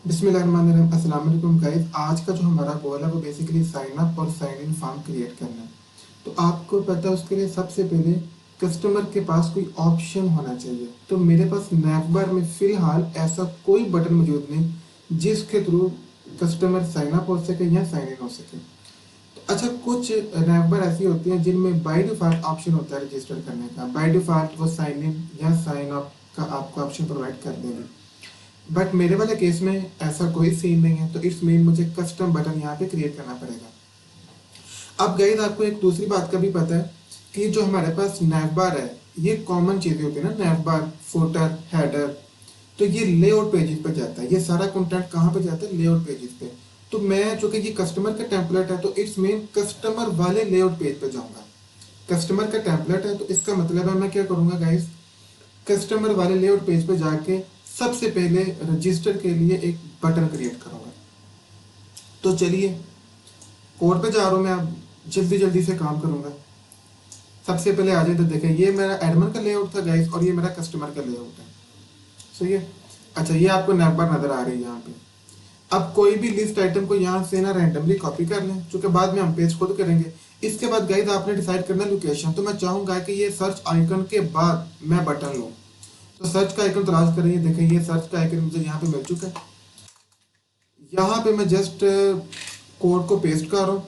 बिस्मिल्लाहिर्रहमानिर्रहीम। अस्सलाम वालेकुम गाइस। आज का जो हमारा गोल है वो बेसिकली साइन अप और साइन इन फॉर्म क्रिएट करना है। तो आपको पता है उसके लिए सबसे पहले कस्टमर के पास कोई ऑप्शन होना चाहिए। तो मेरे पास नैवबार में फ़िलहाल ऐसा कोई बटन मौजूद नहीं जिसके थ्रू कस्टमर साइन अप हो सके या साइन इन हो सके। तो अच्छा, कुछ नैवबार ऐसी होती हैं जिनमें बाय डिफ़ॉल्ट ऑप्शन होता है रजिस्टर करने का। बाय डिफ़ॉल्ट वो साइन इन या साइन अप का आपको ऑप्शन प्रोवाइड कर देंगे। बट मेरे वाले केस में ऐसा कोई सीन नहीं है, तो इट्स मीन मुझे कस्टम बटन यहाँ पे क्रिएट करना पड़ेगा। अब गाइस, आपको एक दूसरी बात का भी पता है कि जो हमारे पास नैवबार है ये कॉमन चीज़ें होती है ना, नैवबार, फुटर, हेडर, तो ये लेआउट पेजेस पे जाता है। ये सारा कंटेंट कहाँ पे जाता है? लेआउट पेजेस पे। तो मैं चूंकि ये कस्टमर का टेम्पलेट है तो इट्स मीन कस्टमर वाले लेआउट पेज पे जाऊंगा। कस्टमर का टेम्पलेट है तो इसका मतलब है मैं क्या करूंगा गाइस, कस्टमर वाले लेआउट पेज पे जाके सबसे पहले रजिस्टर के लिए एक बटन क्रिएट करूंगा। तो चलिए कोड पे जा रहा हूँ मैं, अब जल्दी जल्दी से काम करूंगा। सबसे पहले आ जाए तो देखें, ये मेरा एडमिन का लेआउट था गाइस और ये मेरा कस्टमर का लेआउट है। सही है। अच्छा, ये आपको नैवबार नजर आ रही है यहाँ पे। अब कोई भी लिस्ट आइटम को यहाँ से ना रैंडमली कॉपी कर लें, क्योंकि बाद में हम पेज खुद करेंगे। इसके बाद गाइस आपने डिसाइड करना लोकेशन। तो मैं चाहूंगा कि ये सर्च आइकन के बाद मैं बटन लूँ। तो सर्च का आइकन तलाश करेंगे, देखें ये सर्च का आइकन मुझे यहाँ पे मिल चुका है। यहाँ पे मैं जस्ट कोड को पेस्ट कर रहा हूँ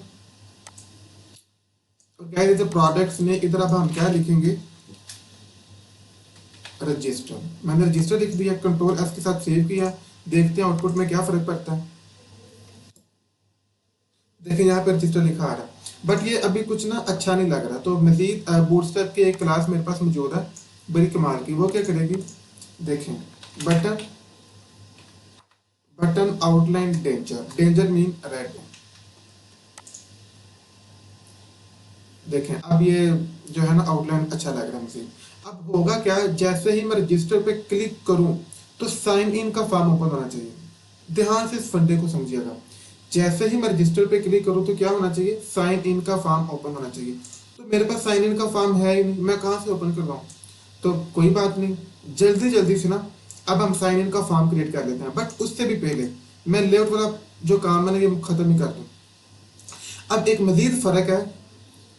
और क्या कहते प्रोडक्ट्स ने इधर अब हम क्या लिखेंगे, रजिस्टर। मैंने रजिस्टर लिख दिया, कंट्रोल एस के साथ सेव किया। देखते हैं आउटपुट में क्या फर्क पड़ता है। देखिए यहाँ पे रजिस्टर लिखा आ रहा है, बट ये अभी कुछ ना अच्छा नहीं लग रहा। तो मजीद बूटस्ट्रैप की एक क्लास मेरे पास मौजूद है बड़ी कमाल की। वो क्या करेगी, देखें, button button outline danger, danger mean red. देखें अब ये जो है ना आउटलाइन अच्छा लग रहा है मुझे। अब होगा क्या, जैसे ही मैं रजिस्टर पे क्लिक करूं तो साइन इन का फॉर्म ओपन होना चाहिए। ध्यान से इस फंडे को समझिएगा। जैसे ही मैं रजिस्टर पे क्लिक करूं तो क्या होना चाहिए, साइन इन का फॉर्म ओपन होना चाहिए। तो मेरे पास साइन इन का फॉर्म है ही नहीं, मैं कहाँ से ओपन करवाऊँ? तो कोई बात नहीं, जल्दी जल्दी से ना अब हम साइन इन का फॉर्म क्रिएट कर लेते हैं। बट उससे भी पहले मैं लेआउट वाला जो काम है ना ये खत्म ही कर दूँ। अब एक मजीद फ़र्क है।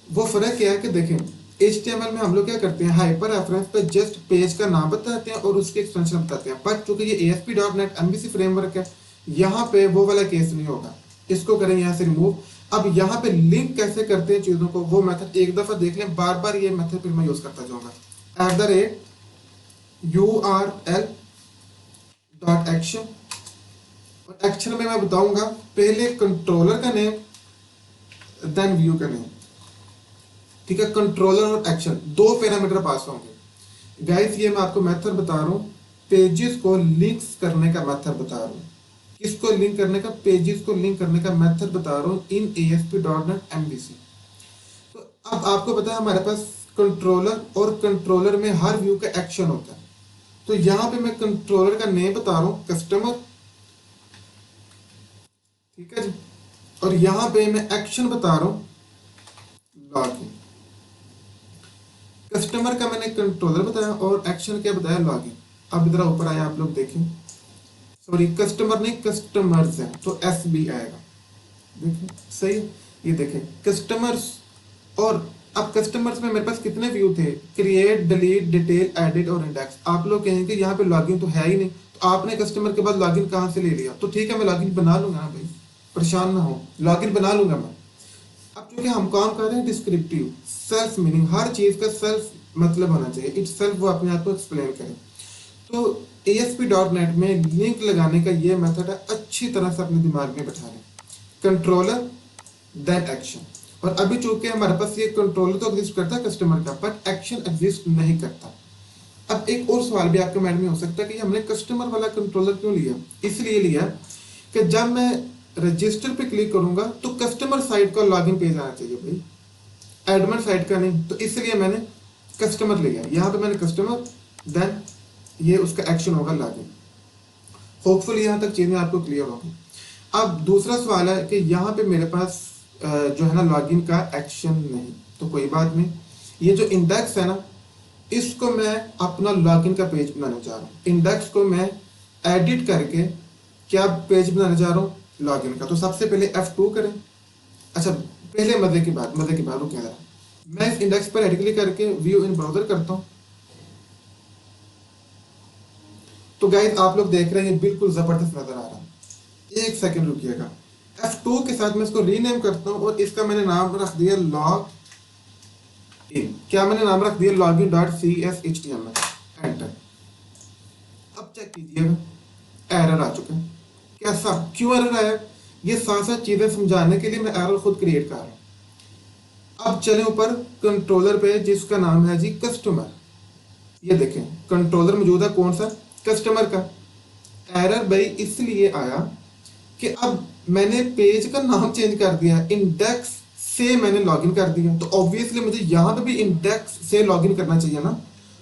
वो फ़र्क क्या है कि देखें, HTML में हम लोग क्या करते हैं, हाइपर रेफरेंस पे जस्ट पेज का नाम बताते हैं और उसके एक्सटेंशन बताते हैं। बट चूंकि ये ASP.NET MVC फ्रेमवर्क है, यहाँ पे वो वाला केस नहीं होगा। इसको करें यहाँ से रिमूव। अब यहाँ पे लिंक कैसे करते हैं चीज़ों को, वो मेथड एक दफ़ा देख लें, बार बार ये मेथड फिर मैं यूज़ करता जाऊँगा। @URL.action, और एक्शन में मैं बताऊंगा पहले कंट्रोलर का नेम देन व्यू का नेम। ठीक है, कंट्रोलर और एक्शन दो पैरामीटर पास होंगे। गाइस ये मैं आपको मेथड बता रहा हूँ, पेजेस को लिंक्स करने का मेथड बता रहा हूँ। किसको लिंक करने का? पेजेस को लिंक करने का मेथड बता रहा हूँ इन ASP.NET MVC। तो अब आपको पता है हमारे पास कंट्रोलर और कंट्रोलर में हर व्यू का एक्शन होता है। तो यहाँ पे मैं कंट्रोलर का नेम बता रहा हूँ कस्टमर, ठीक है जी, और यहाँ पे मैं एक्शन बता रहा हूँ लॉगिन। कस्टमर का मैंने कंट्रोलर बताया और एक्शन क्या बताया, लॉगिन। अब इधर ऊपर आया, आप लोग देखें, सॉरी कस्टमर नहीं कस्टमर्स है तो SB आएगा। देखें सही, ये देखें कस्टमर्स। और अब कस्टमर्स में मेरे पास कितने व्यू थे, क्रिएट, डिलीट, डिटेल, एडिट और इंडेक्स। आप लोग कहेंगे यहाँ पे लॉगिन तो है ही नहीं, तो आपने कस्टमर के बाद लॉगिन कहाँ से ले लिया? तो ठीक है मैं लॉगिन बना लूंगा ना भाई, परेशान ना हो, लॉगिन बना लूंगा मैं। अब चूंकि हम काम कर रहे हैं डिस्क्रिप्टिव, सेल्फ मीनिंग, हर चीज का सेल्फ मतलब होना चाहिए, इट सेल्फ वो अपने आप को एक्सप्लेन करे। तो ASP.NET में लिंक लगाने का ये मेथड है, अच्छी तरह से अपने दिमाग में बैठा लें। Controller then action. और अभी चूंकि हमारे पास ये कंट्रोलर तो एग्जिस्ट करता है कस्टमर का, बट एक्शन एग्जिस्ट नहीं करता। अब एक और सवाल भी आपके माइंड में हो सकता है कि हमने कस्टमर वाला कंट्रोलर क्यों लिया? इसलिए लिया कि जब मैं रजिस्टर पे क्लिक करूंगा तो कस्टमर साइट का लॉगिन पेज आना चाहिए भाई, एडमिन साइट का नहीं। तो इसलिए मैंने कस्टमर लिया। यहाँ पे मैंने कस्टमर, देन ये उसका एक्शन होगा लॉगिन। होपफुली यहाँ तक चीज़ें आपको क्लियर होगी। अब दूसरा सवाल है कि यहाँ पे मेरे पास जो है ना लॉगिन का एक्शन नहीं, तो कोई बात नहीं। ये जो इंडेक्स है ना, इसको मैं अपना लॉगिन का पेज बनाना चाह रहा हूँ। इंडेक्स को मैं एडिट करके क्या पेज बनाने जा रहा हूँ, लॉगिन का। तो सबसे पहले F2 करें। अच्छा, पहले मजे की बात रुक जा रहा है, मैं इस इंडेक्स पर राइट क्लिक करके व्यू इन ब्राउजर करता हूँ। तो गाइस आप लोग देख रहे हैं ये बिल्कुल जबरदस्त नजर आ रहा है। एक सेकंड रुकिएगा, F2 के साथ मैं इसको रीनेम करता हूँ और इसका मैंने नाम रख दिया लॉग इन। क्या मैंने नाम रख दिया, लॉगिन डॉट CSHTML। एंटर। अब चेक कीजिएगा, एरर आ चुका है। कैसा, क्यों एरर आया, ये साथ साथ चीजें समझाने के लिए मैं एरर खुद क्रिएट कर रहा हूँ। अब चले ऊपर कंट्रोलर पे जिसका नाम है जी कस्टमर। ये देखें कंट्रोलर मौजूद है, कौन सा, कस्टमर का। एरर भाई इसलिए आया कि अब मैंने पेज का नाम चेंज कर दिया, इंडेक्स से मैंने लॉगिन कर दिया, तो ऑब्वियसली मुझे यहाँ पे भी इंडेक्स से लॉगिन करना चाहिए ना।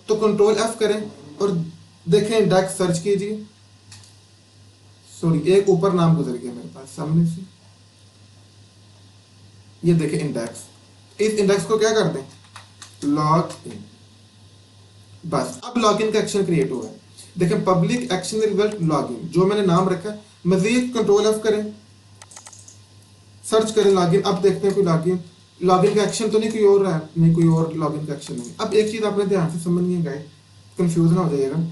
तो कंट्रोल F करें और देखें इंडेक्स सर्च कीजिए। सॉरी, एक ऊपर नाम गुजर गया मेरे पास सामने से, ये देखें इंडेक्स। इस इंडेक्स को क्या कर दें, लॉग इन। बस अब लॉगिन का एक्शन क्रिएट हुआ है। देखें पब्लिक एक्शन रिजल्ट लॉगिन, जो मैंने नाम रखा है। मजीद कंट्रोल F करें, सर्च करें लॉगिन। अब देखते हैं कोई लॉगिन का एक्शन तो नहीं कोई और रहा है, नहीं कोई और लॉगिन का एक्शन नहीं। अब एक चीज आपने ध्यान से समझनी है गाइस, कंफ्यूज ना हो जाइएगा।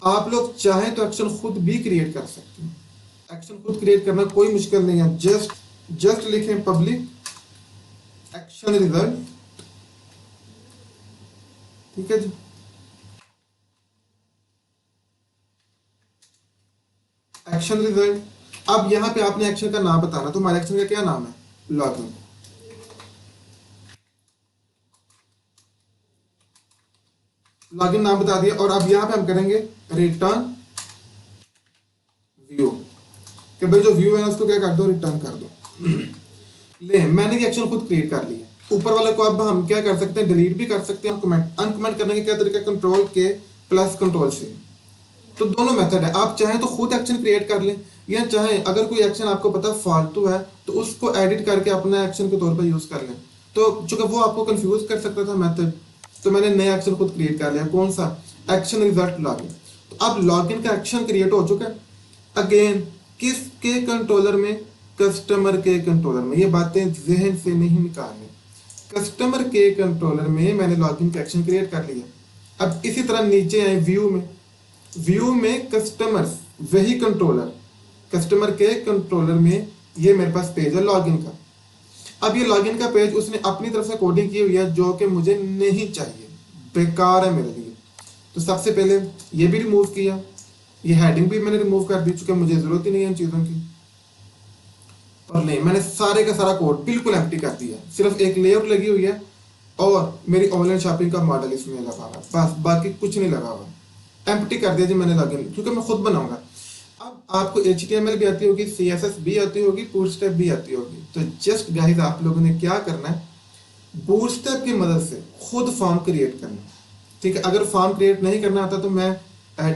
आप लोग चाहें तो एक्शन खुद भी क्रिएट कर सकते हैं। एक्शन खुद क्रिएट करना कोई मुश्किल नहीं है। जस्ट लिखें पब्लिक एक्शन रिजल्ट, ठीक है जी। Action result. अब यहां पे आपने एक्शन का नाम बताना, तो हमारे एक्शन का क्या नाम है, लॉगिन। लॉगिन नाम बता दिया और अब यहां पे हम करेंगे रिटर्न व्यू, कि भाई जो व्यू है ना उसको क्या कर दो, रिटर्न कर दो। ले मैंने ये एक्शन खुद क्रिएट कर लिया। ऊपर वाले को अब हम क्या कर सकते हैं, डिलीट भी कर सकते हैं। अनकमेंट करने के क्या तरीका, कंट्रोल के प्लस कंट्रोल से। तो दोनों मेथड है, आप चाहें तो खुद एक्शन क्रिएट कर लें, या चाहें अगर कोई एक्शन आपको पता फालतू है तो उसको एडिट करके अपना एक्शन के तौर पर यूज कर लें। तो चूंकि वो आपको कंफ्यूज कर सकता था मेथड, तो मैंने नया एक्शन खुद क्रिएट कर लिया। कौन सा, एक्शन रिजल्ट लॉगिन। तो अब लॉगिन का एक्शन क्रिएट हो चुका है। अगेन किसके कंट्रोलर में, कस्टमर के कंट्रोलर में। ये बातें जहन से नहीं निकालनी। कस्टमर के कंट्रोलर में मैंने लॉगिन का एक्शन क्रिएट कर लिया। अब इसी तरह नीचे आए व्यू में कस्टमर्स, वही कंट्रोलर, कस्टमर के कंट्रोलर में ये मेरे पास पेज है लॉगिन का। अब ये लॉगिन का पेज उसने अपनी तरफ से कोडिंग की हुई है जो कि मुझे नहीं चाहिए, बेकार है मेरे लिए। तो सबसे पहले ये भी रिमूव किया, ये हेडिंग भी मैंने रिमूव कर दी, चूंकि मुझे जरूरत ही नहीं है इन चीजों की। और नहीं, मैंने सारे का सारा कोड बिल्कुल एम्प्टी कर दिया, सिर्फ एक लेआउट लगी हुई है और मेरी ऑनलाइन शॉपिंग का मॉडल इसमें लगा हुआ, बस बाकी कुछ नहीं लगा हुआ। एम्प्टी कर दिया जी मैंने लॉगिन, क्योंकि मैं खुद बनाऊंगा। अब आपको HTML भी आती होगी, CSS भी आती होगी, बूटस्ट्रैप भी आती होगी। तो जस्ट गाइस आप लोगों ने क्या करना है, बूटस्ट्रैप की मदद से खुद फॉर्म क्रिएट करना, ठीक है। अगर फॉर्म क्रिएट नहीं करना आता तो मैं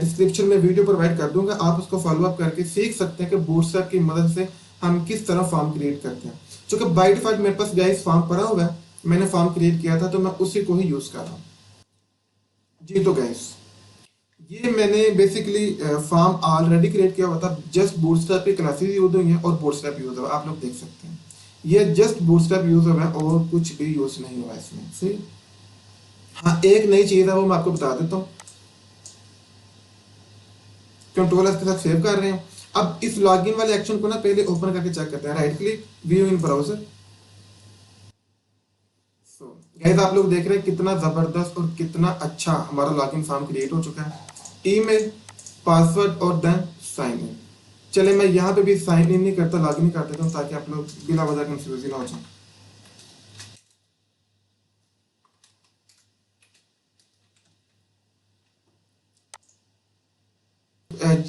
डिस्क्रिप्शन में वीडियो प्रोवाइड कर दूंगा, आप उसको फॉलो अप करके सीख सकते हैं कि बूटस्ट्रैप की मदद से हम किस तरह फॉर्म क्रिएट करते हैं। क्योंकि बाय डिफॉल्ट मेरे पास गाइस फॉर्म पड़ा हुआ है, मैंने फॉर्म क्रिएट किया था तो मैं उसी को ही यूज कर रहा हूँ जी। तो गाइस ये मैंने बेसिकली फॉर्म ऑलरेडी क्रिएट किया हुआ था, जस्ट बूटस्ट्रैप की क्लासेस यूज हुई हैं और बूटस्ट्रैप यूज हुआ, आप लोग देख सकते हैं। ये जस्ट बूटस्ट्रैप यूज हुआ है और कुछ भी यूज नहीं हुआ इसमें, सही। हाँ, एक नई चीज है वो मैं आपको बता देता हूँ। कंट्रोल के साथ सेव कर रहे हैं। अब इस लॉगिन वाले एक्शन को ना पहले ओपन करके चेक करते हैं। Right click, view in browser. Guys आप लोग देख रहे हैं कितना जबरदस्त और कितना अच्छा हमारा लॉगिन फॉर्म क्रिएट हो चुका है। ईमेल, पासवर्ड और देन साइन इन। चले मैं यहाँ पे भी साइन इन नहीं करता, लॉगिन कर देता हूँ ताकि आप लोग बिना वजह कंफ्यूज ना हो जाए।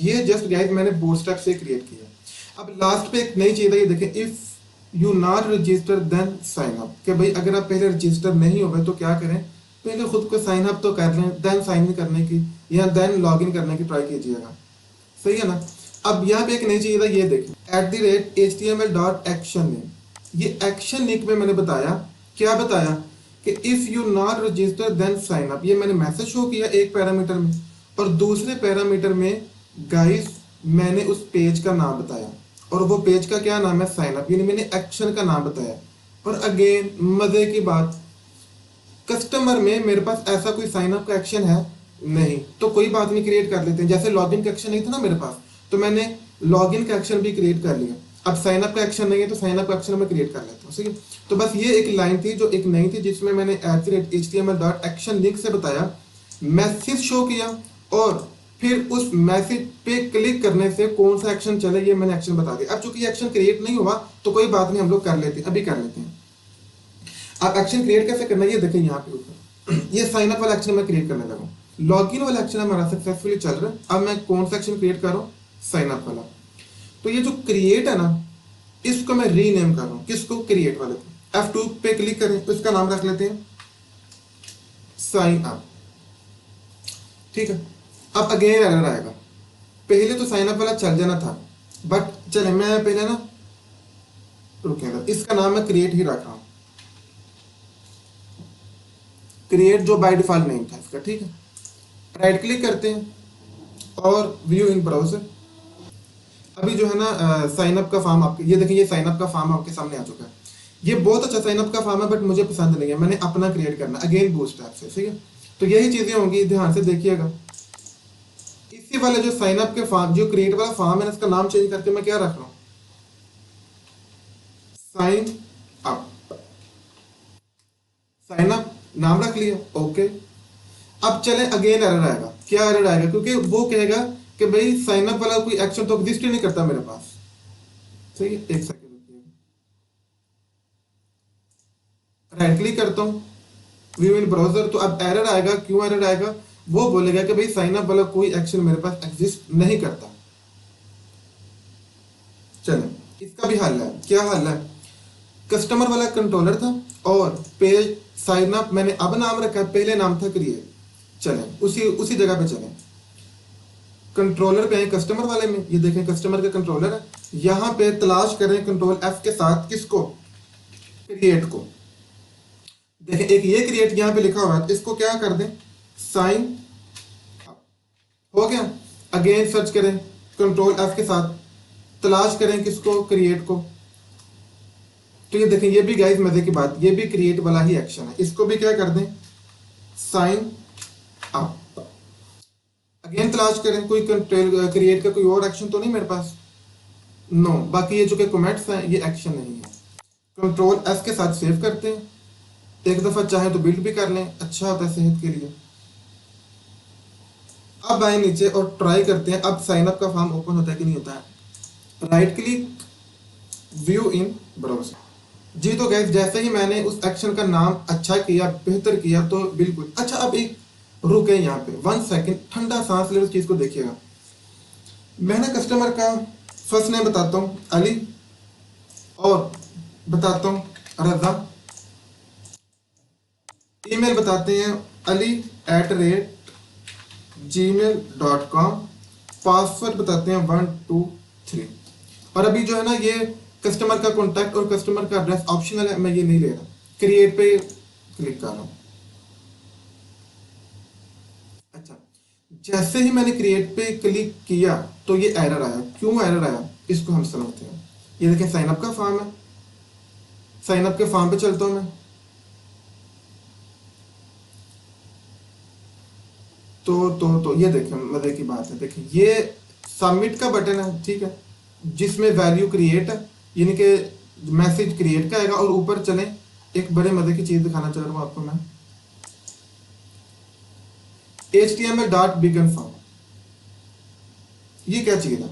ये जस्ट गाइस मैंने बूटस्ट्रैप से क्रिएट किया। अब लास्ट पे एक नई चीज है, ये देखें, if you not register then sign up. कि भाई अगर आप पहले रजिस्टर नहीं हो गए तो क्या करें, पहले खुद को साइन अप तो कर लें, देन साइन इन करने की या देन लॉग इन करने की ट्राई कीजिएगा, सही है ना। अब यहाँ पे एक नई चीज है, ये देखें, @html.actionlink। ये एक्शन लिंक में मैंने बताया, क्या बताया कि if you not register then sign up. ये मैंने मैसेज शो किया एक पैरामीटर में, और दूसरे पैरामीटर में गाइस मैंने उस पेज का नाम बताया, और वो पेज का क्या नाम है, साइन अप, यानी मैंने एक्शन का नाम बताया। और अगेन मजे की बात, कस्टमर में मेरे पास ऐसा कोई साइन अप का एक्शन है नहीं, तो कोई बात नहीं, क्रिएट कर लेते हैं। जैसे लॉगिन का एक्शन नहीं था ना मेरे पास, तो मैंने लॉगिन का एक्शन भी क्रिएट कर लिया। अब साइन अप का एक्शन नहीं है, तो साइन अप का एक्शन मैं क्रिएट कर लेता हूँ, ठीक है। तो बस ये एक लाइन थी जो एक नई थी, जिसमें मैंने html.action लिंक से बताया, मैसेज शो किया, और फिर उस मैसेज पे क्लिक करने से कौन सा एक्शन चले ये मैंने एक्शन बता दिया। अब चूंकि ये एक्शन क्रिएट नहीं हुआ तो कोई बात नहीं, हम लोग कर लेते हैं, अभी कर लेते हैं। आप एक्शन क्रिएट कैसे करना है ये देखें यहाँ पे ऊपर, ये साइन अप वाला एक्शन मैं क्रिएट करने लगा। लॉगिन वाला एक्शन हमारा सक्सेसफुली चल रहा है। अब मैं कौन सा एक्शन क्रिएट कर रहा हूँ, साइन अप वाला। तो ये जो क्रिएट है ना, इसको मैं रीनेम कर रहा हूँ, किसको, क्रिएट वाले को। F2 पे क्लिक करें तो इसका नाम रख लेते हैं साइन अप, ठीक है। अब अगेन एरर आएगा, पहले तो साइन अप वाला चल जाना था, बट चले मैं पहले ना रुकेगा, इसका नाम मैं क्रिएट ही रख रहा हूँ, क्रिएट जो बाय डिफॉल्ट नेम था इसका, ठीक है। राइट क्लिक करते हैं और व्यू इन ब्राउजर। अभी जो है ना साइन अप का फॉर्म आपके, ये देखिए ये साइन अप का फॉर्म आपके सामने आ चुका है। ये बहुत अच्छा साइन अप का फॉर्म है, बट मुझे पसंद नहीं है, मैंने अपना क्रिएट करना, अगेन बूस्ट ऐप से, ठीक है। तो यही चीजें होंगी, ध्यान से देखिएगा। इसी वाले जो साइन अप के फॉर्म, जो क्रिएट वाला फॉर्म है, इसका नाम चेंज करके मैं क्या रख रहा हूँ, साइन अप। साइन अप नाम रख लिया, ओके। अब चले अगेन एरर आएगा, क्या एरर आएगा, क्योंकि वो कहेगा कि भाई साइन अप वाला कोई एक्शन तो एग्जिस्ट ही नहीं करता मेरे पास, ठीक है। एक सेकंड रुकिए, राइट क्लिक करता हूँ, व्यू इन ब्राउजर। तो अब एरर आएगा, क्यों एरर आएगा, वो बोलेगा कि भाई साइन अप वाला कोई एक्शन मेरे पास एग्जिस्ट नहीं करता। चले इसका भी हल है, क्या हल है, कस्टमर वाला कंट्रोलर था और पेज साइन अप मैंने अब नाम रखा है, पहले नाम था क्रिएट। चले उसी उसी जगह पे चलें, कंट्रोलर पे है कस्टमर वाले में, ये देखें कस्टमर का कंट्रोलर है, यहाँ पे तलाश करें कंट्रोल F के साथ, किसको, क्रिएट को। देखें एक ये क्रिएट यहाँ पे लिखा हुआ है, इसको क्या कर दें, साइन अप, हो गया। अगेन सर्च करें कंट्रोल F के साथ, तलाश करें किसको, क्रिएट को। तो ये देखें, ये भी गाइस मजे की बात, ये भी क्रिएट वाला ही एक्शन है, इसको भी क्या कर दें, साइन अप। अगेन तलाश करें कोई क्रिएट का कोई और एक्शन तो नहीं मेरे पास, नो। बाकी ये जो कि कमेंट्स हैं ये एक्शन नहीं है। कंट्रोल एस के साथ सेव करते हैं, एक दफा चाहे तो बिल्ड भी कर लें, अच्छा होता है सेहत के लिए। अब आए नीचे और ट्राई करते हैं, अब साइन अप का फॉर्म ओपन होता है कि नहीं होता है। Right click, view in browser. जी तो गैस जैसे ही मैंने उस एक्शन का नाम अच्छा किया, बेहतर किया, तो बिल्कुल अच्छा। अब एक रुके यहाँ पे 1 सेकंड, ठंडा सांस ले, उस चीज को देखिएगा। मैंने कस्टमर का फर्स्ट नेम बताता हूँ अली, और बताता हूँ रजा, ईमेल बताते हैं ali@gmail.com, पासवर्ड बताते हैं 1 2 3। और अभी जो है ना ये कस्टमर का कॉन्टैक्ट और कस्टमर का एड्रेस ऑप्शनल है, मैं ये नहीं ले रहा। क्रिएट पे क्लिक कर रहा हूँ। अच्छा, जैसे ही मैंने क्रिएट पे क्लिक किया तो ये एरर आया, क्यों एरर आया इसको हम समझते हैं। ये देखें साइन अप का फॉर्म है, साइन अप के फॉर्म पे चलता हूं मैं, तो ये देखें मजे की बात है, देखें ये सबमिट का बटन है, ठीक है, जिसमें वैल्यू क्रिएट है, यानी कि मैसेज क्रिएट का आएगा। और ऊपर चलें, एक बड़े मजे की चीज दिखाना चाह रहा हूं आपको मैं, html.begin फॉर्म। ये क्या चीज है,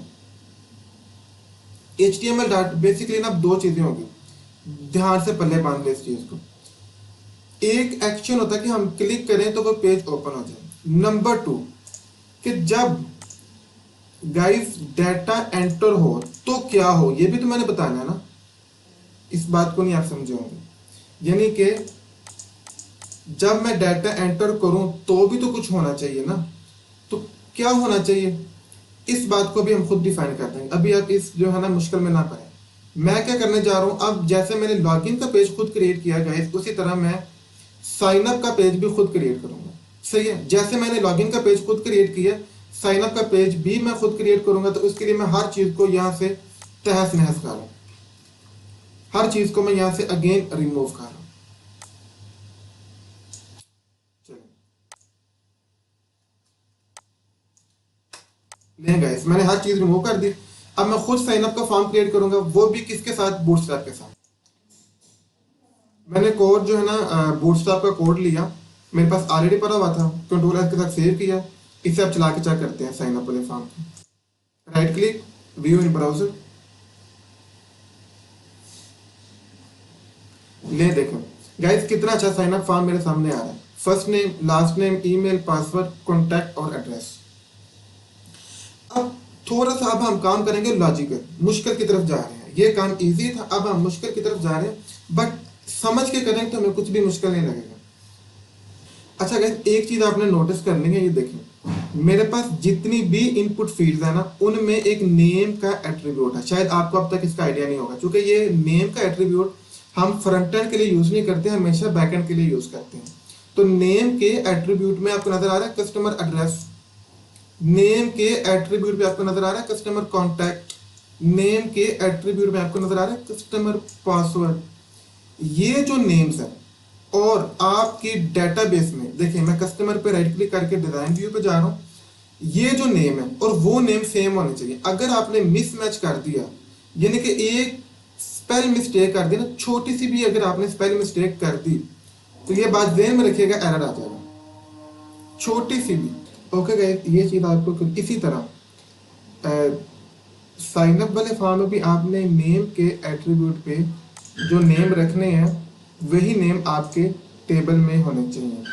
html बेसिकली ना दो चीजें होगी, ध्यान से पल्ले बांध ले इस चीज को। एक एक्शन होता है कि हम क्लिक करें तो वो पेज ओपन हो जाए। नंबर 2 कि जब गाइस डाटा एंटर हो तो क्या हो, ये भी तो मैंने बताना है ना, इस बात को नहीं आप समझे होंगे। यानी कि जब मैं डाटा एंटर करूं तो भी तो कुछ होना चाहिए ना, तो क्या होना चाहिए, इस बात को भी हम खुद डिफाइन कर देंगे। अभी आप इस जो है ना मुश्किल में ना पड़े। मैं क्या करने जा रहा हूं, अब जैसे मैंने लॉगिन का पेज खुद क्रिएट किया गाइस, उसी तरह मैं साइन अप का पेज भी खुद क्रिएट करूंगा, सही है। जैसे मैंने लॉगिन का पेज खुद क्रिएट किया, साइन अप का पेज भी मैं खुद क्रिएट करूंगा, तो उसके लिए मैं हर चीज को यहाँ से तहस नहस कर रहा हूँ, हर चीज को मैं यहाँ से अगेन रिमूव कर रहा हूँ। नहीं गाइस, मैंने हर चीज रिमूव कर दी। अब मैं खुद साइन अप का फॉर्म क्रिएट करूंगा, वो भी किसके साथ, बूटस्ट्रैप के साथ। मैंने कोड जो है ना बूटस्ट्रैप का कोड लिया, मेरे पास ऑलरेडी पड़ा हुआ था, कंट्रोल एस के साथ सेव किया। इसे आप चला के चेक करते हैं साइन अप वाले फॉर्म को। Right click, view in browser, ले देखें गाइस कितना अच्छा साइन अप फॉर्म मेरे सामने आ रहा है। First name, last name, email, password, contact और एड्रेस। अब थोड़ा सा अब हम काम करेंगे लॉजिकल, मुश्किल की तरफ जा रहे हैं। ये काम इजी था, अब हम मुश्किल की तरफ जा रहे हैं, बट समझ के करें तो हमें कुछ भी मुश्किल नहीं लगेगा। अच्छा गाइस, एक चीज आपने नोटिस करनी है, ये देखें मेरे पास जितनी भी इनपुट फील्ड्स है ना, उनमें एक नेम का एट्रीब्यूट है। शायद आपको अब तक इसका आइडिया नहीं होगा, क्योंकि ये नेम का एट्रीब्यूट हम फ्रंट एंड के लिए यूज नहीं करते, हमेशा बैक एंड के लिए यूज करते हैं। तो नेम के एट्रीब्यूट में आपको नजर आ रहा है कस्टमर एड्रेस, नेम के एट्रीब्यूट में आपको नजर आ रहा है कस्टमर कॉन्टैक्ट, नेम के एट्रीब्यूट में आपको नजर आ रहा है कस्टमर पासवर्ड। ये जो नेम्स है, और आपकी डेटाबेस में देखिए, मैं कस्टमर पे राइट क्लिक करके डिजाइन व्यू पे जा रहा हूँ, ये जो नेम है और वो नेम सेम होने चाहिए। अगर आपने मिसमैच कर दिया, यानी कि एक स्पेल मिस्टेक कर दी ना, छोटी सी भी अगर आपने स्पेल मिस्टेक कर दी, तो ये बात ध्यान में रखिएगा, एरर आ जाएगा, छोटी सी भी। ओके गाइस, ये चीज आपको इसी तरह साइन अप वाले फॉर्म में भी आपने नेम के एट्रीब्यूट पे जो नेम रखने हैं, वही नेम आपके टेबल में होने चाहिए।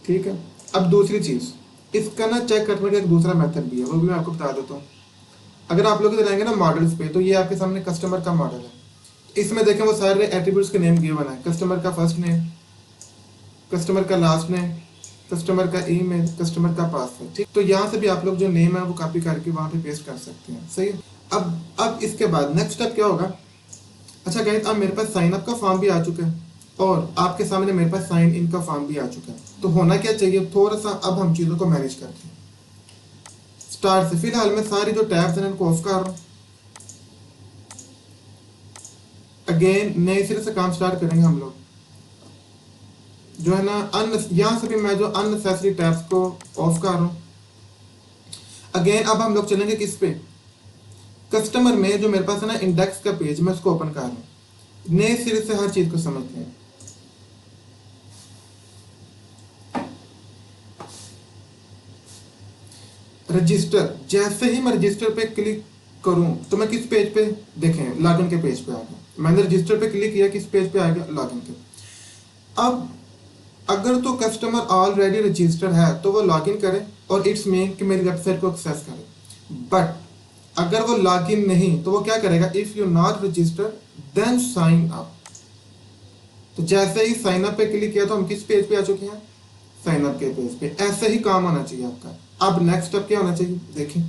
ठीक है। अब दूसरी चीज, इसका ना चेक करने का एक दूसरा मेथड भी है, वो भी मैं आपको बता देता हूँ। अगर आप लोग इधर आएंगे ना मॉडल्स पे, तो ये आपके सामने कस्टमर का मॉडल है। इसमें देखें वो सारे एट्रीब्यूट्स के नेम गिवन है, कस्टमर का फर्स्ट नेम, कस्टमर का लास्ट नेम, कस्टमर का ईमेल, कस्टमर का पासवर्ड। ठीक, तो यहाँ से भी आप लोग जो नेम है वो कॉपी करके वहाँ पे पेस्ट कर सकते हैं। सही है। अब इसके बाद नेक्स्ट स्टेप क्या होगा। अच्छा गाइस, अब मेरे पास साइन अप का फॉर्म भी आ चुका है, और आपके सामने मेरे पास साइन इन का फॉर्म भी आ चुका है। तो होना क्या चाहिए, थोड़ा सा अब हम चीज़ों को मैनेज करते हैं। स्टार्ट से फिलहाल मैं सारी जो टैब्स हैं इनको ऑफ कर रहा हूँ। अगेन नए सिरे से काम स्टार्ट करेंगे हम लोग, जो है ना यहाँ से भी मैं जो अननेसेसरी टैब्स को ऑफ कर रहा हूँ। अगेन अब हम लोग चलेंगे किस पे, कस्टमर में जो मेरे पास है ना इंडेक्स का पेज, मैं उसको ओपन कर रहा हूँ। नए सिरे से हर चीज को समझते हैं। रजिस्टर, जैसे ही मैं रजिस्टर पे क्लिक करूं तो मैं किस पेज पे, देखें लॉगिन के पेज पे आ गया। मैंने रजिस्टर पे क्लिक किया, किस पेज पे आ गया, लॉगिन के। अब अगर तो कस्टमर ऑलरेडी रजिस्टर्ड है तो वो लॉगिन करे और इट्स मीन कि मेरी वेबसाइट को एक्सेस करे। बट अगर वो लॉगिन नहीं तो वो क्या करेगा, if you not registered then sign up. तो जैसे ही साइन अप पे क्लिक किया तो हम किस पेज पे आ चुके हैं, साइन अप के पेज पे। ऐसे ही काम होना चाहिए आपका। अब नेक्स्ट स्टेप क्या होना चाहिए, देखिए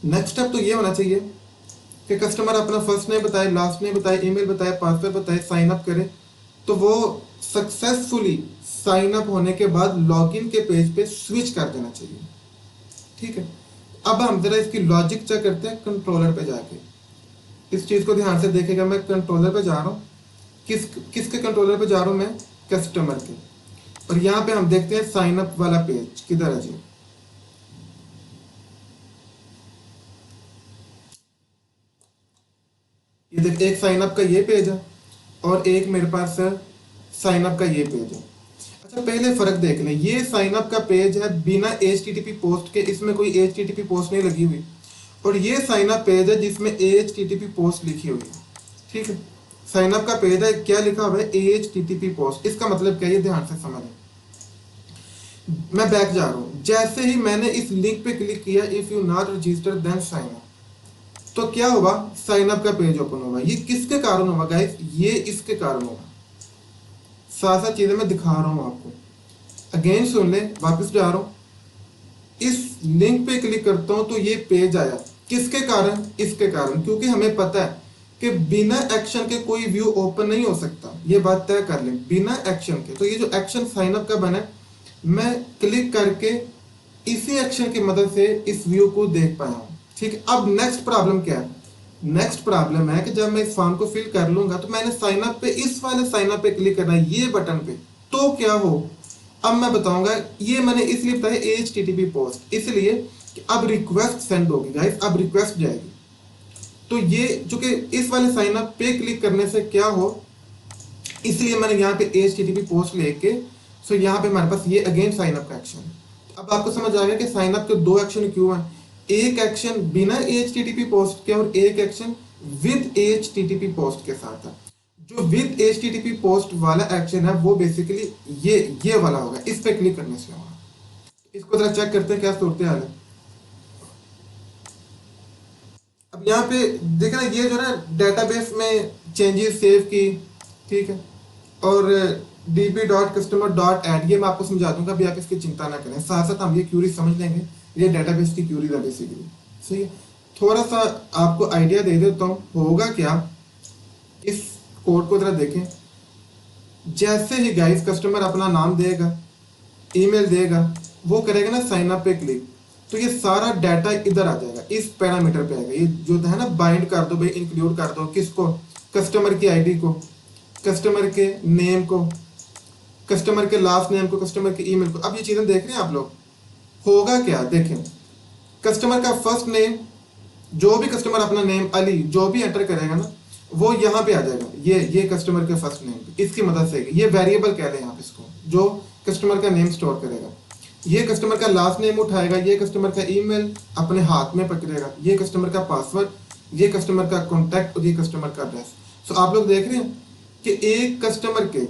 नेक्स्ट स्टेप तो ये होना चाहिए कि कस्टमर अपना फर्स्ट नेम बताए, लास्ट नेम बताए, ईमेल बताए, पासवर्ड बताए, साइन अप करे। तो वो सक्सेसफुली साइन अप होने के बाद लॉगिन के पेज पे स्विच कर देना चाहिए। ठीक है। अब हम जरा इसकी लॉजिक चेक करते हैं कंट्रोलर पे जाके। इस चीज को ध्यान से देखेगा, मैं कंट्रोलर पे जा रहा हूँ। किसके कंट्रोलर पे जा रहा हूँ मैं, कस्टमर के। और यहाँ पे हम देखते हैं साइन अप वाला पेज किधर है जी। ये देख, एक साइन अप का ये पेज है और एक मेरे पास साइन अप का ये पेज है। अच्छा पहले फर्क देख लें, ये साइन अप का पेज है बिना HTTP पोस्ट के, इसमें कोई HTTP पोस्ट नहीं लगी हुई। और ये साइन अप पेज है जिसमें HTTP पोस्ट लिखी हुई है। ठीक है, साइन अप का पेज है, क्या लिखा हुआ है, HTTP पोस्ट। इसका मतलब क्या है, ध्यान से समझें। मैं बैक जा रहा हूँ, जैसे ही मैंने इस लिंक पे क्लिक किया, if you not registered then sign up, तो क्या होगा, साइन अप का पेज ओपन होगा। ये किसके कारण होगा गाइस, ये इसके कारण होगा। साथ साथ चीजें मैं दिखा रहा हूं आपको। अगेन सुन ले, वापस जा रहा हूं, इस लिंक पे क्लिक करता हूं तो ये पेज आया। किसके कारण, इसके कारण, क्योंकि हमें पता है कि बिना एक्शन के कोई व्यू ओपन नहीं हो सकता। ये बात तय कर लें, बिना एक्शन के। तो ये जो एक्शन साइन अप का बना है, मैं क्लिक करके इसी एक्शन की मदद से इस व्यू को देख पाया हूँ। ठीक है, अब नेक्स्ट प्रॉब्लम क्या है? नेक्स्ट प्रॉब्लम है कि जब मैं इस फॉर्म को फिल कर लूंगा तो मैंने साइन अप पे, इस वाले साइन अप पे क्लिक करना है, ये बटन पे, तो क्या हो? अब मैं बताऊंगा। ये मैंने इसलिए बताया HTTP पोस्ट, इसलिए कि अब रिक्वेस्ट सेंड होगी गाइस, अब रिक्वेस्ट जाएगी। तो ये चूंकि इस वाले साइन अप पे क्लिक करने से क्या हो, इसलिए मैंने यहाँ पे HTTP पोस्ट लेके, सो यहाँ पे हमारे पास ये अगेन साइन अप का एक्शन। अब आपको समझ आ गया कि साइन अप के दो एक्शन क्यों हैं। एक एक्शन बिना HTTP पोस्ट के और एक एक्शन विद HTTP पोस्ट के साथ है। जो विद HTTP पोस्ट वाला एक्शन है वो बेसिकली ये वाला होगा, इस पे क्लिक करने से होगा। इसको जरा चेक करते हैं क्या सूरत हाल है। अब यहाँ पे देखना, ये जो ना डेटाबेस में चेंजेस सेव की, ठीक है, और db.customer.add, ये मैं आपको समझा दूंगा, अभी आप इसकी चिंता ना करें, साथ साथ हम ये क्यूरी समझ लेंगे। ये डेटाबेस की क्यूरी है बेसिकली। सही है, थोड़ा सा आपको आइडिया दे देता हूँ होगा क्या। इस कोड को जरा देखें। जैसे ही गाइस कस्टमर अपना नाम देगा, ईमेल देगा, वो करेगा ना साइन अप पे क्लिक, तो ये सारा डाटा इधर आ जाएगा, इस पैरामीटर पे आएगा। ये जो है ना, बाइंड कर दो भाई, इंक्लूड कर दो किसको, कस्टमर की आईडी को, कस्टमर के नेम को, कस्टमर के लास्ट नेम को, कस्टमर के ईमेल को। अब ये चीजें देख रहे हैं आप लोग, होगा क्या देखें। कस्टमर का फर्स्ट नेम, जो भी कस्टमर अपना नेम अली जो भी एंटर करेगा ना, वो यहाँ पे आ जाएगा। ये कस्टमर के फर्स्ट नेम, इसकी मदद से ये वेरिएबल कह रहे हैं आप इसको, जो कस्टमर का नेम स्टोर करेगा। ये कस्टमर का लास्ट नेम उठाएगा, ये कस्टमर का ईमेल अपने हाथ में पकड़ेगा, ये कस्टमर का पासवर्ड, ये कस्टमर का कॉन्टैक्ट और ये कस्टमर का एड्रेस। सो आप लोग देख रहे हैं कि एक कस्टमर के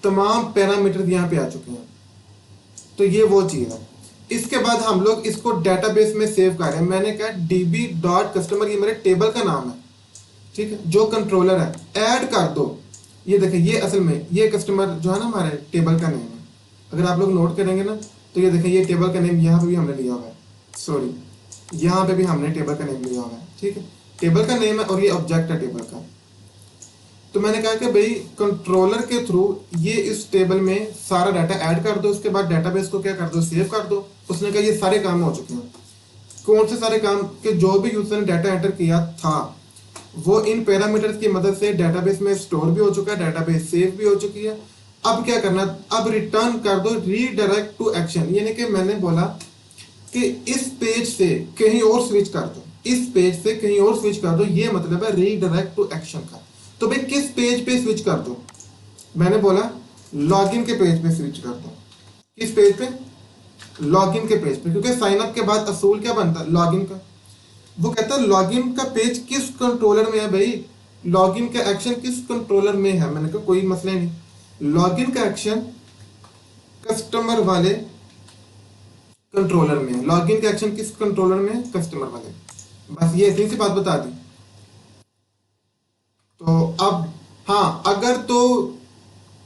तमाम पैरामीटर यहाँ पे आ चुके हैं। तो ये वो चीज है। इसके बाद हम लोग इसको डेटाबेस में सेव कर रहे हैं। मैंने कहा db.customer, ये मेरे टेबल का नाम है, ठीक है, जो कंट्रोलर है, ऐड कर दो। ये देखें, ये असल में ये कस्टमर जो है ना हमारे टेबल का नेम है। अगर आप लोग नोट करेंगे ना तो ये देखें, ये टेबल का नेम यहाँ पे भी हमने लिया हुआ है, सॉरी यहाँ पे भी हमने टेबल का नेम लिया हुआ है, ठीक है, टेबल का नेम है और ये ऑब्जेक्ट है टेबल का। तो मैंने कहा कि भाई कंट्रोलर के थ्रू ये इस टेबल में सारा डाटा ऐड कर दो, उसके बाद डेटाबेस को क्या कर दो, सेव कर दो। उसने कहा ये सारे काम हो चुके हैं। कौन से सारे काम? कि जो भी यूजर ने डाटा एंटर किया था वो इन पैरामीटर्स की मदद से डेटाबेस में स्टोर भी हो चुका है, डेटाबेस सेव भी हो चुकी है। अब क्या करना, अब रिटर्न कर दो रीडायरेक्ट टू एक्शन, यानी कि मैंने बोला कि इस पेज से कहीं और स्विच कर दो, इस पेज से कहीं और स्विच कर दो, ये मतलब है रीडायरेक्ट टू एक्शन का। तो भाई किस पेज पे स्विच कर दो? मैंने बोला लॉगिन के पेज पे स्विच कर दो। किस पेज पे? लॉगिन के पेज पे, क्योंकि साइन अप के बाद असूल क्या बनता है, लॉगिन का। वो कहता है लॉगिन का पेज किस कंट्रोलर में है भाई, लॉगिन का एक्शन किस कंट्रोलर में है। मैंने कहा कोई मसला नहीं, लॉगिन का एक्शन कस्टमर वाले कंट्रोलर में है। लॉगिन का एक्शन किस कंट्रोलर में है, कस्टमर वाले। बस ये इतनी सी बात बता दी। तो अब हाँ, अगर तो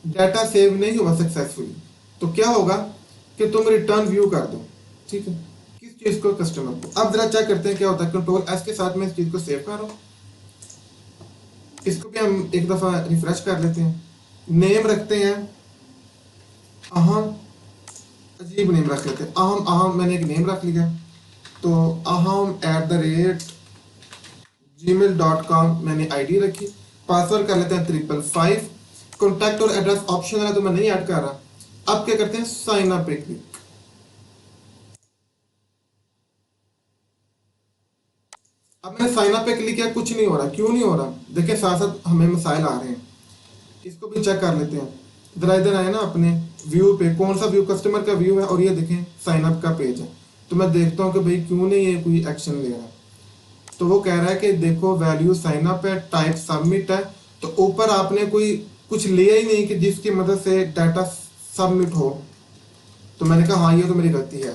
डाटा सेव नहीं हुआ सक्सेसफुली तो क्या होगा कि तुम रिटर्न व्यू कर दो, ठीक है, किस चीज को, कस्टमर को। अब जरा चेक करते हैं क्या होता है। कंट्रोल एस के साथ में इस चीज को सेव करो। इसको भी हम एक दफा रिफ्रेश कर लेते हैं। नेम रखते हैं अहम, अजीब नेम रख लेते हैं, अहम मैंने एक नेम रख लिया। तो aham@gmail.com मैंने आईडी रखी। पासवर्ड कर लेते हैं 555। कॉन्टैक्ट और एड्रेस ऑप्शनल है तो मैं नहीं ऐड कर रहा। अब क्या करते हैं, साइन अप पे क्लिक। अब मैंने साइन अप पे क्लिक किया, कुछ नहीं हो रहा। क्यों नहीं हो रहा? देखिए साथ साथ हमें मसाइल आ रहे हैं, इसको भी चेक कर लेते हैं। जरा इधर आए ना अपने व्यू पे, कौन सा व्यू, कस्टमर का व्यू है और ये देखें साइन अप का पेज है। तो मैं देखता हूँ कि भाई क्यों नहीं ये कोई एक्शन ले रहा। तो वो कह रहा है कि देखो वैल्यू साइन अप है, टाइप सबमिट है, तो ऊपर आपने कोई कुछ लिया ही नहीं कि जिसकी मदद से डाटा सबमिट हो। तो मैंने कहा हाँ ये तो मेरी गलती है।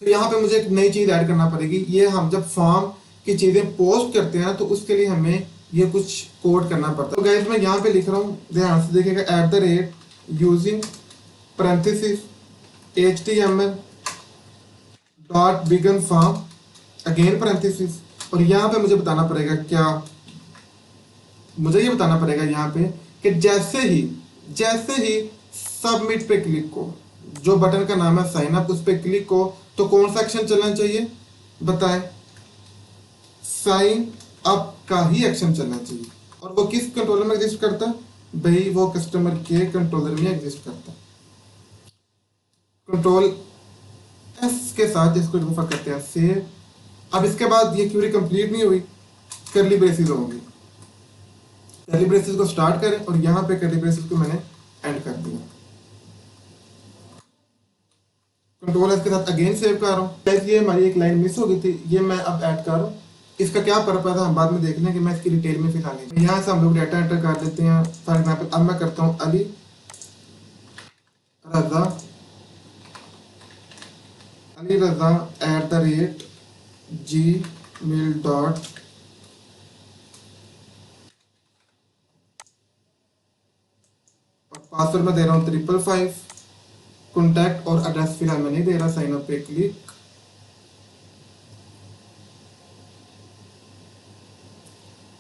तो यहाँ पे मुझे एक नई चीज ऐड करना पड़ेगी। ये हम जब फॉर्म की चीजें पोस्ट करते हैं तो उसके लिए हमें ये कुछ कोड करना पड़ता है। तो गाइस मैं यहाँ पे लिख रहा हूँ, ध्यान से देखिएगा, using parenthesis HTML dot begin form again parenthesis. और यहाँ पे मुझे बताना पड़ेगा क्या, मुझे ये बताना पड़ेगा यहाँ पे कि जैसे ही सबमिट पे क्लिक को, जो बटन का नाम है साइन अप, उस पे क्लिक को, तो कौन सा एक्शन चलना चाहिए बताएं? साइन अप का ही एक्शन चलना चाहिए। और वो किस कंट्रोलर में एग्जिस्ट करता है भाई? वो कस्टमर के कंट्रोलर में एग्जिस्ट करता है। कंट्रोल एस के साथ इसको रेफर करते हैं सेव। अब इसके बाद ये क्यूरी कंप्लीट नहीं हुई, करली ब्रेसेस होंगी। करली ब्रेसेस को स्टार्ट करें और यहाँ पे करली ब्रेसेस को मैंने एंड कर दिया। कंट्रोल एस के साथ अगेन सेव कर रहा हूँ। ये हमारी एक लाइन मिस हो गई थी, ये मैं अब ऐड कर रहा हूँ। इसका क्या पर्पज है हम बाद में देख लेंगे, मैं इसकी डिटेल में फिलहाल नहीं। यहाँ से हम लोग डाटा एंटर कर देते हैं। फॉर एग्जाम्पल अब मैं करता हूँ अली रजा @gmail.com। पासवर्ड में दे रहा हूँ 555। कॉन्टैक्ट और एड्रेस फिलहाल मैं नहीं दे रहा। साइन अप पे क्लिक।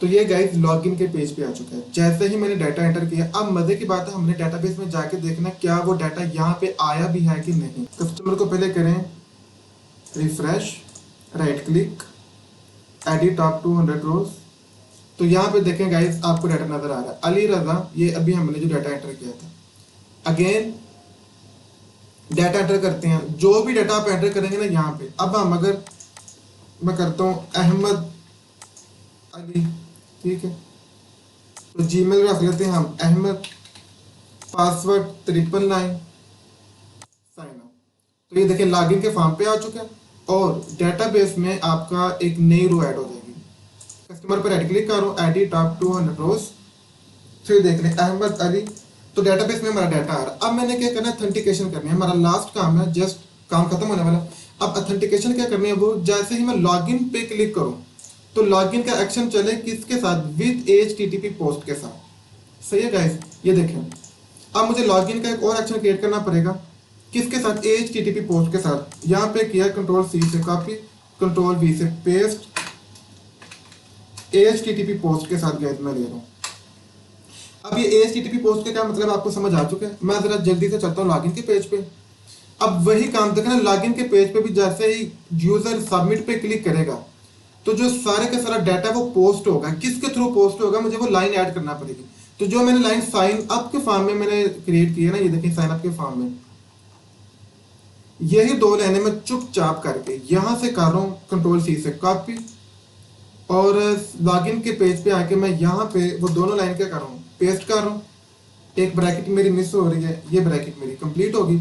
तो ये गाइस लॉगिन के पेज पे आ चुका है। जैसे ही मैंने डाटा एंटर किया, अब मजे की बात है हमने डेटाबेस में जाके देखना क्या वो डाटा यहाँ पे आया भी है कि नहीं। कस्टमर को पहले करें refresh, right click, edit top 200 रोज। तो यहाँ पे देखें गाइस आपको डाटा नजर आ रहा है अली रजा, ये अभी हमने जो डाटा एंटर किया था। अगेन डाटा एंटर करते हैं, जो भी डाटा आप एंटर करेंगे ना यहाँ पे। अब हम अगर मैं करता हूँ अहमद अली, ठीक है, तो जीमेल रख लेते हैं हम अहमद, पासवर्ड 999, साइन अप। तो ये देखिए लॉगिन के फॉर्म पे आ चुका है और डेटाबेस में आपका एक नई रो ऐड हो जाएगी। कस्टमर पर राइट क्लिक करो, एडिट टॉप 200 रोज, फिर देख लें अहमद अली। तो डेटाबेस में हमारा डाटा आ रहा है। अब मैंने क्या करना है, ऑथेंटिकेशन करनी है। हमारा लास्ट काम है, जस्ट काम खत्म होने वाला। अब ऑथेंटिकेशन क्या करनी है, वो जैसे ही मैं लॉगिन पे क्लिक करूं तो लॉगिन का एक्शन चले किसके साथ? विद HTTP पोस्ट के साथ। सही है गाइस, ये देखें। अब मुझे लॉगिन का एक और एक्शन क्रिएट करना पड़ेगा, किसके साथ? HTTP पोस्ट के साथ। यहाँ पे किया कंट्रोल C से कॉपी, कंट्रोल V से पेस्ट, HTTP पोस्ट के साथ गाइस मैं ले रहा हूँ। अब ये HTTP पोस्ट का क्या मतलब आपको समझ आ चुका है। मैं जरा जल्दी से चलता हूँ लॉगिन के पेज पे। अब वही काम देखना, लॉगिन के पेज पे भी जैसे ही यूजर सबमिट पे क्लिक करेगा तो जो सारे का सारा डाटा वो पोस्ट होगा। किसके थ्रू पोस्ट होगा? मुझे वो लाइन ऐड करना पड़ेगी। तो जो मैंने लाइन साइन अप के फॉर्म में मैंने क्रिएट की है ना, ये देखिए साइन अप के फॉर्म में यही दो लाइनें मैं चुपचाप करके यहां से कर रहा हूँ कंट्रोल C से कॉपी, और लॉगिन के पेज पे आके मैं यहाँ पे वो दोनों लाइन क्या कर रहा हूँ, पेस्ट कर रहा हूँ। एक ब्रैकेट मेरी मिस हो रही है, ये ब्रैकेट मेरी कंप्लीट होगी।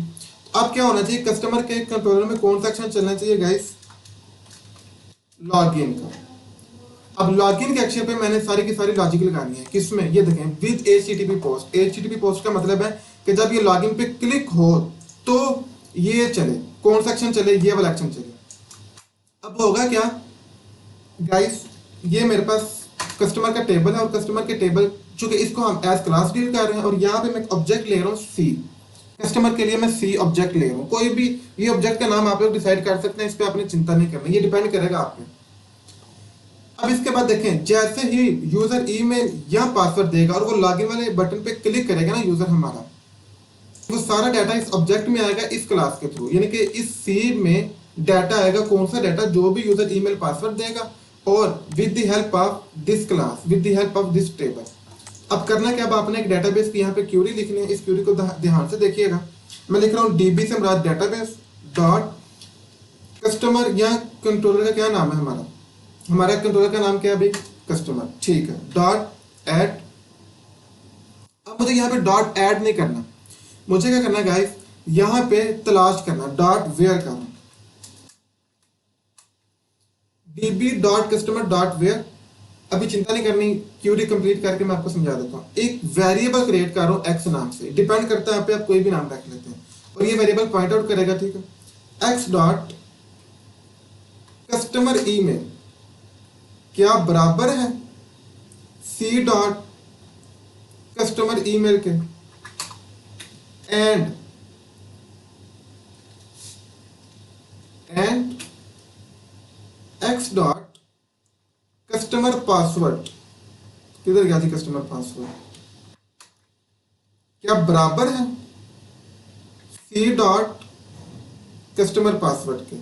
अब क्या होना चाहिए, कस्टमर के कंट्रोलर में कौन सा एक्शन चलना चाहिए गाइस? लॉगिन का। अब लॉगिन के एक्शन पे मैंने सारी की सारी लॉजिक लगानी है। किसमें? ये देखें with HTTP post. HTTP post का मतलब है कि जब ये लॉगिन पे क्लिक हो तो ये चले, कौन सा एक्शन चले? ये वाला एक्शन चले। अब होगा क्या गाइस, ये मेरे पास कस्टमर का टेबल है और कस्टमर के टेबल चूंकि इसको हम एज क्लास डील कर रहे हैं और यहाँ पे मैं ऑब्जेक्ट ले रहा हूँ C। कस्टमर के लिए मैं C ऑब्जेक्ट ले रहा हूँ। कोई भी ये ऑब्जेक्ट का नाम आप लोग डिसाइड कर सकते हैं, इस पर आपने चिंता नहीं करना, ये डिपेंड करेगा आप पे। अब इसके बाद देखें, जैसे ही यूजर ईमेल या पासवर्ड देगा और वो लॉगिन वाले बटन पे क्लिक करेगा ना यूजर हमारा, वो सारा डाटा इस ऑब्जेक्ट में आएगा इस क्लास के थ्रू। यानी कि इस C में डाटा आएगा, कौन सा डाटा? जो भी यूजर ईमेल पासवर्ड देगा और with the help of this class, with the help of this table. अब करना क्या, अब आपने एक डेटाबेस की यहाँ पे क्यूरी लिखनी है। इस क्यूरी को ध्यान से देखिएगा। मैं लिख रहा हूँ DB से मुराद डेटाबेस डॉट कस्टमर, या कंट्रोलर का क्या नाम है हमारा कंट्रोलर का नाम क्या है भाई? कस्टमर, ठीक है, डॉट ऐड। अब मुझे यहाँ पे डॉट ऐड नहीं करना, मुझे क्या करना है गाइस, यहाँ पे तलाश करना, डॉट वेयर करना, db.customer.where। अभी चिंता नहीं करनी, क्यूरी कंप्लीट करके मैं आपको समझा देता हूँ। एक वेरिएबल क्रिएट कर रहा हूँ x नाम से, डिपेंड करता है यहाँ पे आप कोई भी नाम रख लेते हैं और ये वेरिएबल पॉइंट आउट करेगा, ठीक है। x डॉट कस्टमर ईमेल क्या बराबर है C डॉट कस्टमर ईमेल के, and x dot customer password, किधर गया थी कस्टमर पासवर्ड, क्या बराबर है सी डॉट कस्टमर पासवर्ड के।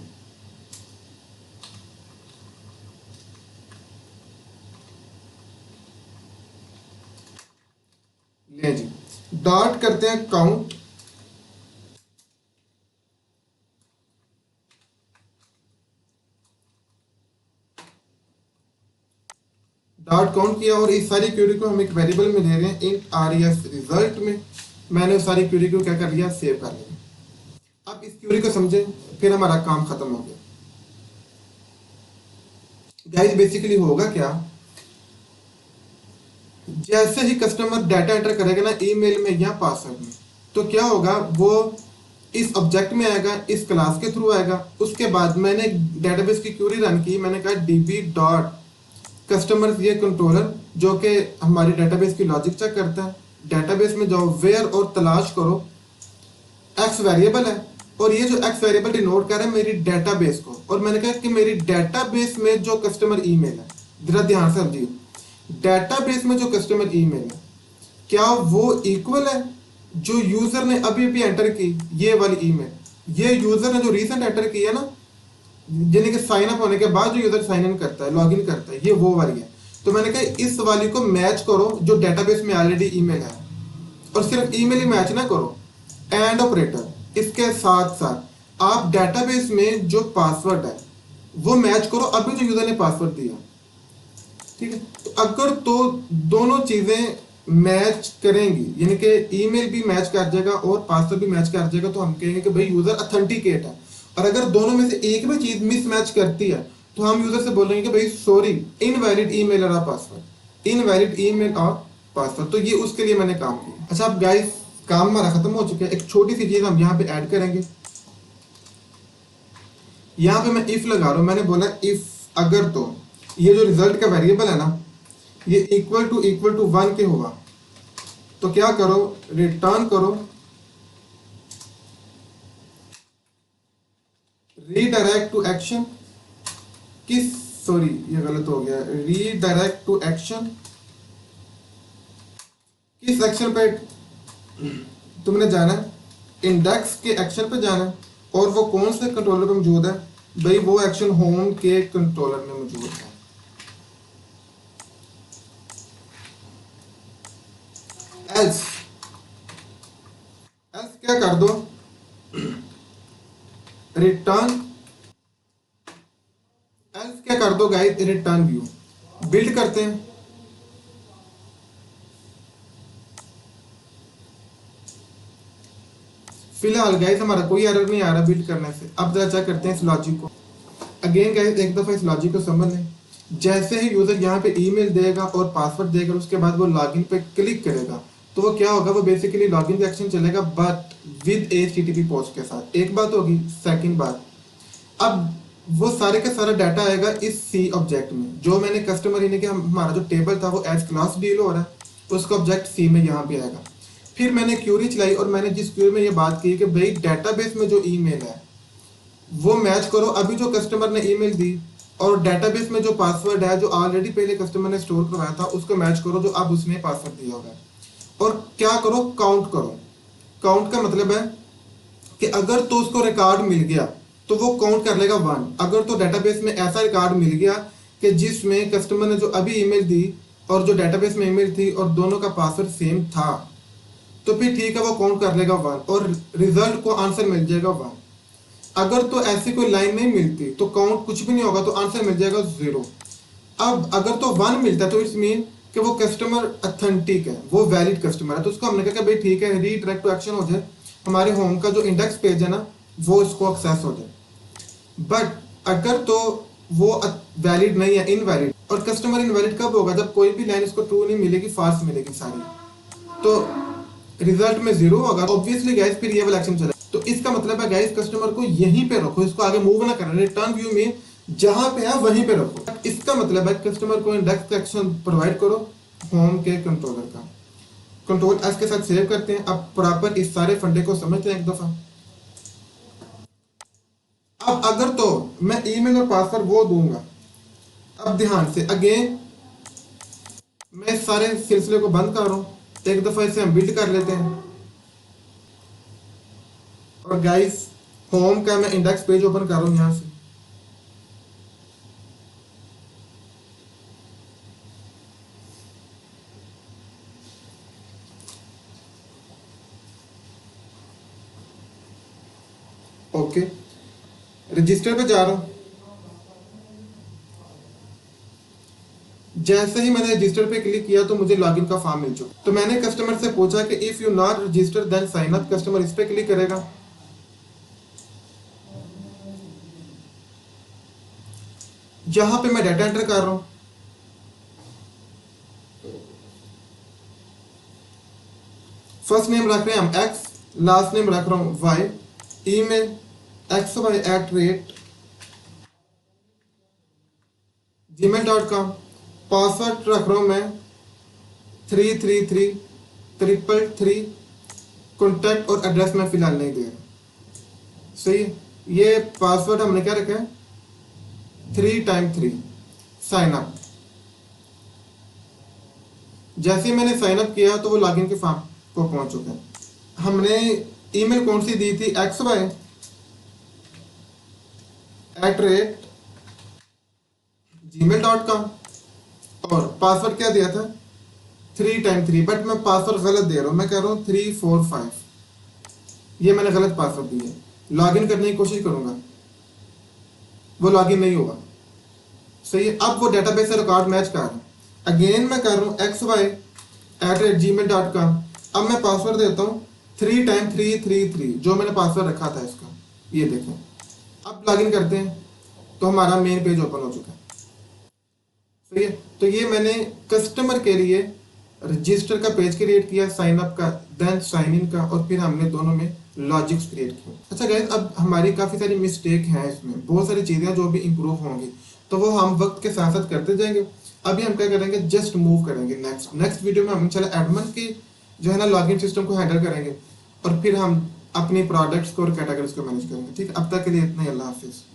ले जी, डॉट करते हैं काउंट, डॉट काउंट किया और इस सारी क्वेरी को हम एक वेरिएबल में दे रहे हैं इंट res रिजल्ट में। मैंने उस सारी क्वेरी को क्या कर लिया, सेव कर लिया। अब इस क्वेरी को समझे, फिर हमारा काम खत्म हो गया। गाइस बेसिकली होगा क्या, जैसे ही कस्टमर डाटा एंटर करेगा ना ईमेल में या पासवर्ड में, तो क्या होगा, वो इस ऑब्जेक्ट में आएगा, इस क्लास के थ्रू आएगा। उसके बाद मैंने डेटाबेस की क्वेरी रन की, मैंने कहा db डॉट कस्टमर ये कंट्रोलर जो कि हमारी डेटाबेस की लॉजिक चेक करता है। डेटाबेस में जाओ, वेयर और तलाश करो, एक्स वेरिएबल है और ये जो एक्स वेरिएबल डिनोट कर रहा है मेरी डेटाबेस को। और मैंने कहा कि मेरी डेटाबेस में जो कस्टमर ईमेल है, जरा ध्यान से समझिए, डेटाबेस में जो कस्टमर ईमेल है क्या वो इक्वल है जो यूजर ने अभी अभी एंटर की, ये वाली ईमेल, ये यूजर ने जो रीसेंट एंटर की है ना, यानी कि साइन अप होने के बाद जो यूजर साइन इन करता है, लॉगिन करता है, ये वो वाली है। तो मैंने कहा इस वाली को मैच करो जो डेटाबेस में ऑलरेडी ईमेल है, और सिर्फ ईमेल ही मैच ना करो, एंड ऑपरेटर इसके साथ साथ आप डेटाबेस में जो पासवर्ड है वो मैच करो अभी जो यूजर ने पासवर्ड दिया। ठीक है, तो अगर तो दोनों चीजें मैच करेंगी, यानी कि ईमेल भी मैच कर जाएगा और पासवर्ड भी मैच कर जाएगा, तो हम कहेंगे कि भाई यूजर ऑथेंटिकेट है। और अगर दोनों में से एक भी चीज मिसमैच करती है तो हम यूजर से बोलेंगे कि भाई सॉरी, इनवैलिड ईमेल और पासवर्ड, इनवैलिड ईमेल और पासवर्ड। तो ये उसके लिए मैंने काम किया। अच्छा अब गाइस काम हमारा खत्म हो चुका है। एक छोटी सी चीज हम यहाँ पे ऐड करेंगे। यहाँ पे मैं इफ लगा रहा हूँ, मैंने बोला इफ अगर तो ये जो रिजल्ट का वेरिएबल है ना, ये इक्वल टू 1 के होगा, तो क्या करो, रिटर्न करो रीडायरेक्ट टू एक्शन। किस, सॉरी ये गलत हो गया, रीडायरेक्ट टू एक्शन। किस एक्शन पे तुमने जाना है, इंडेक्स के एक्शन पे जाना है, और वो कौन से कंट्रोलर पे मौजूद है, भाई वो एक्शन होम के कंट्रोलर में मौजूद है। एल्स एल्स क्या कर दो, रिटर्न, एल्स क्या कर दो गाइस, रिटर्न व्यू। बिल्ड करते हैं, फिलहाल गाइस हमारा कोई एरर नहीं आ रहा बिल्ड करने से। अब जरा चेक करते हैं इस लॉजिक को। अगेन गाइस एक दफा इस लॉजिक को समझ लें। जैसे ही यूजर यहाँ पे ईमेल देगा और पासवर्ड देगा, उसके बाद वो लॉगिन पे क्लिक करेगा, तो वो क्या होगा, वो बेसिकली लॉगिन का एक्शन चलेगा बट विद HTTP पोस्ट के साथ। एक बात होगी। सेकंड बात, अब वो सारे का सारा डाटा आएगा इस सी ऑब्जेक्ट में, जो मैंने कस्टमर यानी कि हमारा जो टेबल था वो एज क्लास डील हो रहा है, उसका ऑब्जेक्ट सी में यहाँ पे आएगा। फिर मैंने क्यूरी चलाई और मैंने जिस क्यूरी में ये बात की कि भाई डेटाबेस में जो ईमेल है वो मैच करो अभी जो कस्टमर ने ईमेल दी, और डेटाबेस में जो पासवर्ड है जो ऑलरेडी पहले कस्टमर ने स्टोर करवाया था उसको मैच करो जो अब उसने पासवर्ड दिया होगा। और क्या करो, काउंट करो। काउंट का मतलब है कि अगर तो उसको रिकॉर्ड मिल गया तो वो काउंट कर लेगा 1। अगर तो डेटाबेस में ऐसा रिकॉर्ड मिल गया कि जिसमें कस्टमर ने जो अभी ईमेल दी और जो डेटाबेस में ईमेल थी और दोनों का पासवर्ड सेम था, तो फिर ठीक है वो काउंट कर लेगा 1 और रिजल्ट को आंसर मिल जाएगा 1। अगर तो ऐसी कोई लाइन नहीं मिलती तो काउंट कुछ भी नहीं होगा, तो आंसर मिल जाएगा 0। अब अगर तो 1 मिलता है तो इट्स मीन कि वो कस्टमर ऑथेंटिक है, वो वैलिड कस्टमर है। तो उसको हमने कहा भाई ठीक है, रीडायरेक्ट टू एक्शन हो जाए, हमारे होम का जो इंडेक्स पेज है ना वो इसको एक्सेस हो जाए। बट अगर तो वो वैलिड नहीं है, इनवैलिड। और कस्टमर इनवैलिड कब होगा, जब कोई भी लाइन इसको ट्रू नहीं मिलेगी, फाल्स मिलेगी सारी, तो रिजल्ट में 0 होगा। ऑब्वियसली गाइस फिर ये वाला एक्शन चलेगा। तो इसका मतलब है गाइस कस्टमर को यहीं पे रखो, इसको आगे मूव ना करना। रिटर्न व्यू में जहां पे है वहीं पे रखो। इसका मतलब है कस्टमर को इंडेक्स का एक्शन प्रोवाइड करो होम के कंट्रोलर का। कंट्रोल एस के साथ सेव करते हैं। अब प्रॉपर इस सारे फंडे को समझते हैं एक दफा। अब अगर तो मैं ईमेल और पासवर्ड वो दूंगा, अब ध्यान से अगेन मैं इस सारे सिलसिले को बंद कर रहा हूं, एक दफा इसे हम बिल्ड कर लेते हैं। और गाइस होम का मैं इंडेक्स पेज ओपन कर रहा हूँ यहाँ से। ओके, रजिस्टर पे जा रहा हूँ। जैसे ही मैंने रजिस्टर पे क्लिक किया तो मुझे लॉगिन का फॉर्म मिल चुका। तो मैंने कस्टमर से पूछा कि if you not register then sign up. Customer इस पे क्लिक करेगा। जहां पे मैं डाटा एंटर कर रहा हूं, फर्स्ट नेम रख रहे हैं हम एक्स, लास्ट नेम रख रहा हूं वाई, ईमेल xy@gmail.com, पासवर्ड रख रहा हूं मैं 333 कॉन्टैक्ट और एड्रेस मैं फिलहाल नहीं दे रहा। सही है, ये पासवर्ड हमने क्या रखा है 3 x 3 साइन अप। जैसे ही मैंने साइन अप किया तो वो लॉगिन के फॉर्म को पहुंच चुका है। हमने ईमेल कौन सी दी थी xy@gmail.com और पासवर्ड क्या दिया था 3 x 3, बट मैं पासवर्ड गलत दे रहा हूँ। मैं कह रहा हूँ 345, ये मैंने गलत पासवर्ड दिया है। लॉगिन करने की कोशिश करूंगा, वो लॉगिन नहीं होगा। सही है, अब वो डेटाबेस से रिकॉर्ड मैच कर रहा है। अगेन मैं कर रहा हूँ xy@gmail.com। अब मैं पासवर्ड देता हूँ 3 x 333, जो मैंने पासवर्ड रखा था इसका, ये देखें। अब लॉगिन करते हैं तो हमारा मेन पेज ओपन हो चुका है। सही है, तो ये मैंने कस्टमर के लिए रजिस्टर का पेज क्रिएट किया, साइन अप का, देन साइन इन का, और फिर हमने दोनों में लॉजिक्स क्रिएट किए। अच्छा गाइस, अब हमारी काफ़ी सारी मिस्टेक हैं इसमें, बहुत सारी चीज़ें जो भी इंप्रूव होंगी, तो वो हम वक्त के साथ साथ करते जाएंगे। अभी हम क्या करेंगे, जस्ट मूव करेंगे नेक्स्ट वीडियो में हम इंशाल्लाह एडमिन की जो है ना लॉगिन सिस्टम को हैंडल करेंगे, और फिर हम अपनी प्रोडक्ट्स को और कैटेगरीज को मैनेज करेंगे। ठीक है, अब तक के लिए इतना ही। अल्लाह हाफिज़।